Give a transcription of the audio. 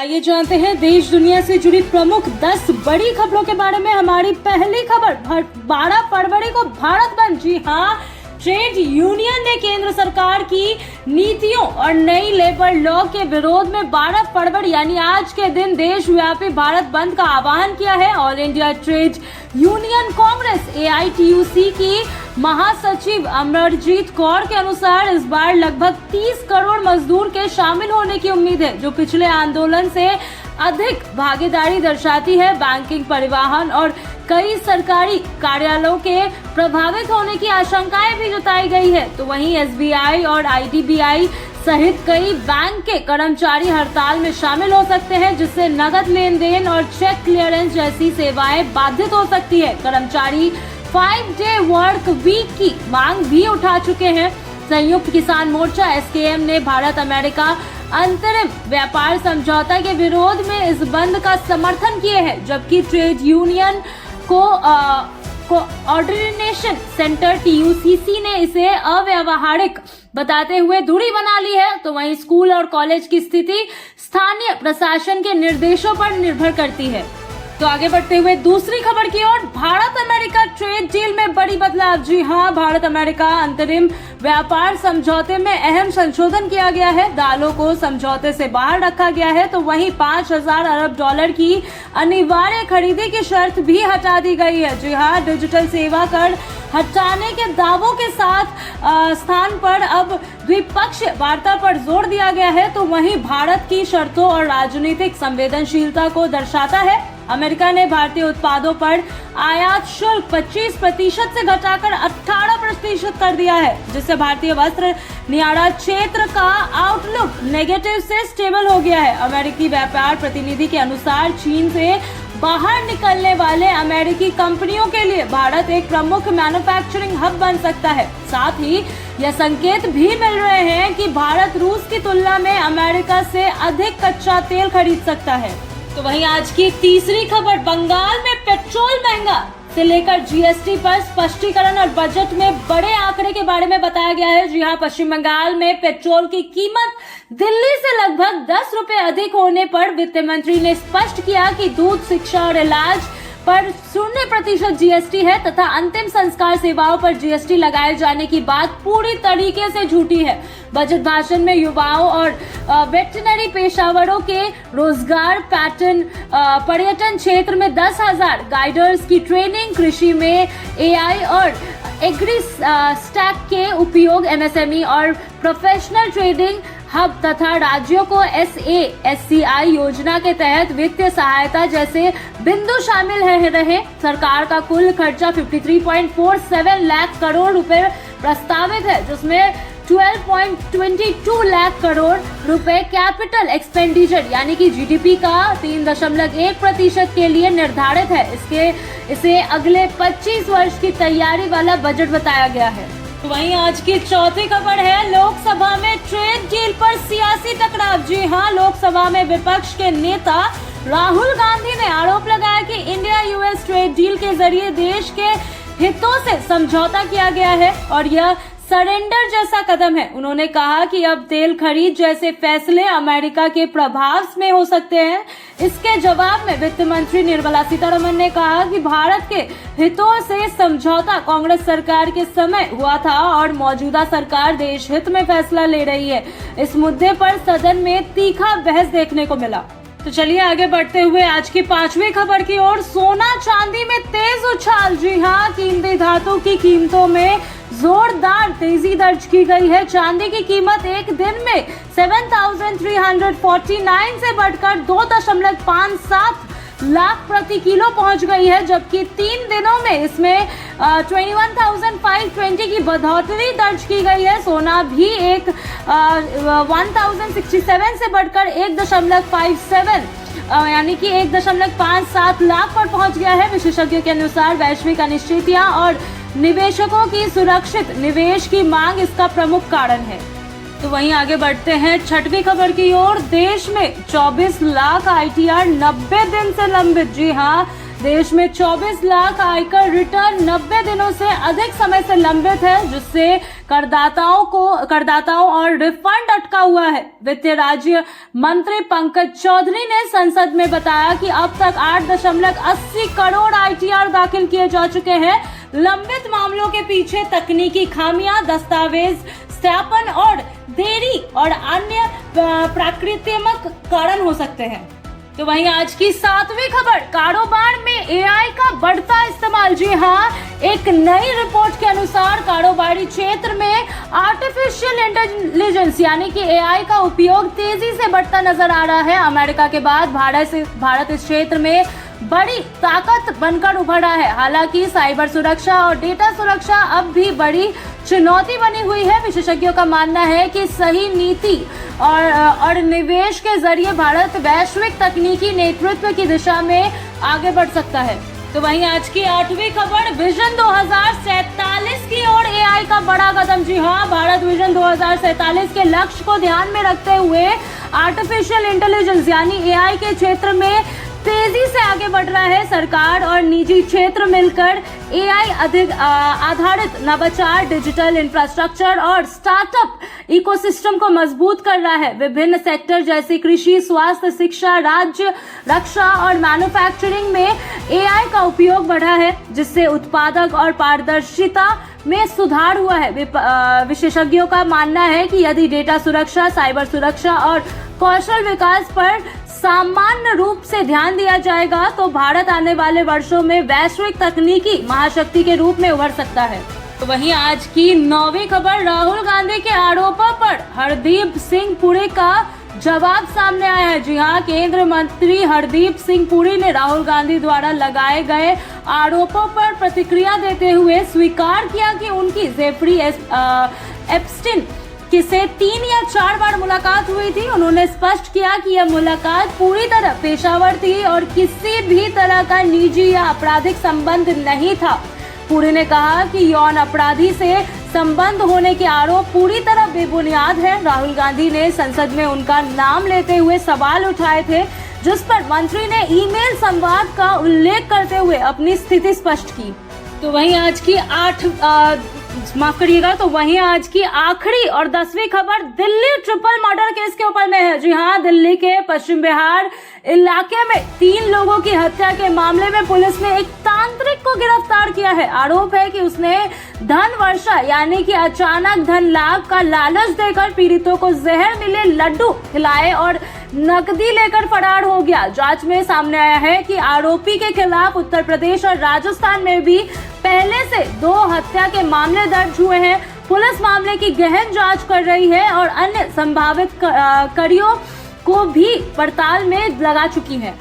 आइए जानते हैं देश दुनिया से जुड़ी प्रमुख 10 बड़ी खबरों के बारे में। हमारी पहली खबर, 12 फरवरी को भारत बंद। जी हाँ, ट्रेड यूनियन ने केंद्र सरकार की नीतियों और नई लेबर लॉ के विरोध में 12 फरवरी यानी आज के दिन देशव्यापी भारत बंद का आह्वान किया है। All India trade union Congress AITUC की महासचिव अमरजीत कौर के अनुसार इस बार लगभग 30 करोड़ मजदूर के शामिल होने की उम्मीद है, जो पिछले आंदोलन से अधिक भागीदारी दर्शाती है। बैंकिंग, परिवहन और कई सरकारी कार्यालयों के प्रभावित होने की आशंकाएं भी जताई गई है। तो वहीं SBI और IDBI सहित कई बैंक के कर्मचारी हड़ताल में शामिल हो सकते हैं, जिससे नगद लेन देन और चेक क्लियरेंस जैसी सेवाएं बाधित हो सकती है। कर्मचारी 5-day वर्क वीक की मांग भी उठा चुके हैं। संयुक्त किसान मोर्चा SKM ने भारत अमेरिका अंतरिम व्यापार समझौता के विरोध में इस बंद का समर्थन किए हैं, जबकि trade union coordination centre TUCC ने इसे अव्यावहारिक बताते हुए दूरी बना ली है। तो वहीं स्कूल और कॉलेज की स्थिति स्थानीय प्रशासन के निर्देशों पर निर्भर करती है। तो आगे बढ़ते हुए दूसरी खबर की ओर, भारत अमेरिका ट्रेड डील में बड़ी बदलाव। जी हां, भारत अमेरिका अंतरिम व्यापार समझौते में अहम संशोधन किया गया है। दालों को समझौते से बाहर रखा गया है। तो वहीं 5,000 अरब डॉलर की अनिवार्य खरीदी की शर्त भी हटा दी गई है। जी हां, डिजिटल सेवा कर हटाने के दावों के साथ स्थान पर अब द्विपक्षीय वार्ता पर जोर दिया गया है। तो वहीं भारत की शर्तों और राजनीतिक संवेदनशीलता को दर्शाता है। अमेरिका ने भारतीय उत्पादों पर आयात शुल्क 25% से घटाकर 18% कर दिया है, जिससे भारतीय वस्त्र निर्यात क्षेत्र का आउटलुक नेगेटिव से स्टेबल हो गया है। अमेरिकी व्यापार प्रतिनिधि के अनुसार चीन से बाहर निकलने वाले अमेरिकी कंपनियों के लिए भारत एक प्रमुख मैन्युफैक्चरिंग हब बन सकता है। साथ ही यह संकेत भी मिल रहे हैं कि भारत रूस की तुलना में अमेरिका से अधिक कच्चा तेल खरीद सकता है। तो वहीं आज की तीसरी खबर, बंगाल में पेट्रोल महंगा से लेकर GST पर स्पष्टीकरण और बजट में बड़े आंकड़े के बारे में बताया गया है। जी हां, पश्चिम बंगाल में पेट्रोल की कीमत दिल्ली से लगभग 10 रुपए अधिक होने पर वित्त मंत्री ने स्पष्ट किया कि दूध, शिक्षा और इलाज पर 0% GST है तथा अंतिम संस्कार सेवाओं पर GST लगाए जाने की बात पूरी तरीके से झूठी है। बजट भाषण में युवाओं और वेटरनरी पेशावरों के रोजगार पैटर्न, पर्यटन क्षेत्र में 10,000 गाइडर्स की ट्रेनिंग, कृषि में AI और एग्री स्टैक के उपयोग, MSME और प्रोफेशनल ट्रेडिंग हब तथा राज्यों को SASCI योजना के तहत वित्तीय सहायता जैसे बिंदु शामिल रहे। सरकार का कुल खर्चा 53.47 लाख करोड़ रुपए प्रस्तावित है, जिसमें 12.22 लाख करोड़ रुपए कैपिटल एक्सपेंडिचर यानी कि GDP का 3.1% के लिए निर्धारित है। इसे अगले 25 वर्ष की तैयारी वाला बजट बताया गया है। वहीं आज की चौथी खबर है, लोकसभा में ट्रेड डील पर सियासी टकराव। जी हां, लोकसभा में विपक्ष के नेता राहुल गांधी ने आरोप लगाया कि इंडिया US ट्रेड डील के जरिए देश के हितों से समझौता किया गया है और यह सरेंडर जैसा कदम है। उन्होंने कहा कि अब तेल खरीद जैसे फैसले अमेरिका के प्रभाव में हो सकते हैं। इसके जवाब में वित्त मंत्री निर्मला सीतारमण ने कहा कि भारत के हितों से समझौता कांग्रेस सरकार के समय हुआ था और मौजूदा सरकार देश हित में फैसला ले रही है। इस मुद्दे पर सदन में तीखा बहस देखने को मिला। तो चलिए आगे बढ़ते हुए आज की पांचवी खबर की ओर, सोना चांदी में तेज उछाल। जी हां, कीमती धातु की कीमतों में जोरदार तेजी दर्ज की गई है। चांदी की कीमत एक दिन में 7,349 से बढ़कर 2.57 लाख प्रति किलो पहुंच गई है, जबकि 3 दिनों में इसमें 21,520 की बढ़ोतरी दर्ज की गई है। सोना भी 1,067 से बढ़कर 1.57 यानी कि 1.57 लाख पर पहुंच गया है। विशेषज्ञों के अनुसार वैश्विक अनिश्चितताएं और निवेशकों की सुरक्षित निवेश की मांग इसका प्रमुख कारण है। तो वहीं आगे बढ़ते हैं छठवीं खबर की ओर, देश में 24 लाख ITR 90 दिन से लंबित। जी हां, देश में 24 लाख आयकर रिटर्न 90 दिनों से अधिक समय से लंबित है, जिससे करदाताओं और रिफंड अटका हुआ है। वित्त राज्य मंत्री पंकज चौधरी ने संसद में बताया कि अब तक 8.80 करोड़ ITR दाखिल किए जा चुके हैं। लंबित मामलों के पीछे तकनीकी खामियां, दस्तावेज सत्यापन और देरी और अन्य प्राकृतिक कारण हो सकते हैं। तो वहीं आज की 7वीं खबर, कारोबार में AI का बढ़ता इस्तेमाल। जी हाँ, एक नई रिपोर्ट के अनुसार कारोबारी क्षेत्र में आर्टिफिशियल इंटेलिजेंस यानी कि AI का उपयोग तेजी से बढ़ता नजर आ रहा है। अमेरिका के बाद भारत इस क्षेत्र में बड़ी ताकत बनकर उभरा है। हालांकि साइबर सुरक्षा और डेटा सुरक्षा अब भी बड़ी चुनौती बनी हुई है। विशेषज्ञों का मानना है कि सही नीति और निवेश के जरिए भारत वैश्विक तकनीकी नेतृत्व की दिशा में आगे बढ़ सकता है। तो वहीं आज की 8वीं खबर, विजन 2047 की ओर AI का बड़ा कदम। जी हाँ, भारत विजन 2047 के लक्ष्य को ध्यान में रखते हुए आर्टिफिशियल इंटेलिजेंस यानी AI के क्षेत्र में तेजी से आगे बढ़ रहा है। सरकार और निजी क्षेत्र मिलकर AI आधारित नवाचार, डिजिटल इंफ्रास्ट्रक्चर और स्टार्टअप इकोसिस्टम को मजबूत कर रहा है। विभिन्न सेक्टर जैसे कृषि, स्वास्थ्य, शिक्षा, राज्य रक्षा और मैन्युफैक्चरिंग में AI का उपयोग बढ़ा है, जिससे उत्पादक और पारदर्शिता में सुधार हुआ है। विशेषज्ञों का मानना है कि यदि डेटा सुरक्षा, साइबर सुरक्षा और कौशल विकास पर सामान्य रूप से ध्यान दिया जाएगा तो भारत आने वाले वर्षों में वैश्विक तकनीकी महाशक्ति के रूप में उभर सकता है। तो वहीं आज की 9वीं खबर, राहुल गांधी के आरोपों पर हरदीप सिंह पुरी का जवाब सामने आया है। जी हाँ, केंद्रीय मंत्री हरदीप सिंह पुरी ने राहुल गांधी द्वारा लगाए गए आरोपों पर प्रतिक्रिया देते हुए स्वीकार किया कि उनकी जेफरी एप्स्टीन से 3 या 4 बार मुलाकात हुई थी। उन्होंने स्पष्ट किया कि यह मुलाकात पूरी तरह पेशेवर थी और किसी भी तरह का निजी या आपराधिक संबंध नहीं था। पुरी ने कहा कि यौन अपराधी से संबंध होने के आरोप पूरी तरह बेबुनियाद है। राहुल गांधी ने संसद में उनका नाम लेते हुए सवाल उठाए थे, जिस पर मंत्री ने ईमेल संवाद का उल्लेख करते हुए अपनी स्थिति स्पष्ट की। तो वहीं आज की वहीं आज की आखिरी और 10वीं खबर, दिल्ली ट्रिपल मर्डर केस के ऊपर में है। जी हाँ, दिल्ली के पश्चिम बिहार इलाके में 3 लोगों की हत्या के मामले में पुलिस ने एक तांत्रिक को गिरफ्तार किया है। आरोप है कि उसने धन वर्षा यानी कि अचानक धन लाभ का लालच देकर पीड़ितों को जहर मिले लड्डू खिलाए और नकदी लेकर फरार हो गया। जांच में सामने आया है कि आरोपी के खिलाफ उत्तर प्रदेश और राजस्थान में भी पहले से 2 हत्या के मामले दर्ज हुए हैं। पुलिस मामले की गहन जांच कर रही है और अन्य संभावित कड़ियों को भी पड़ताल में लगा चुकी है।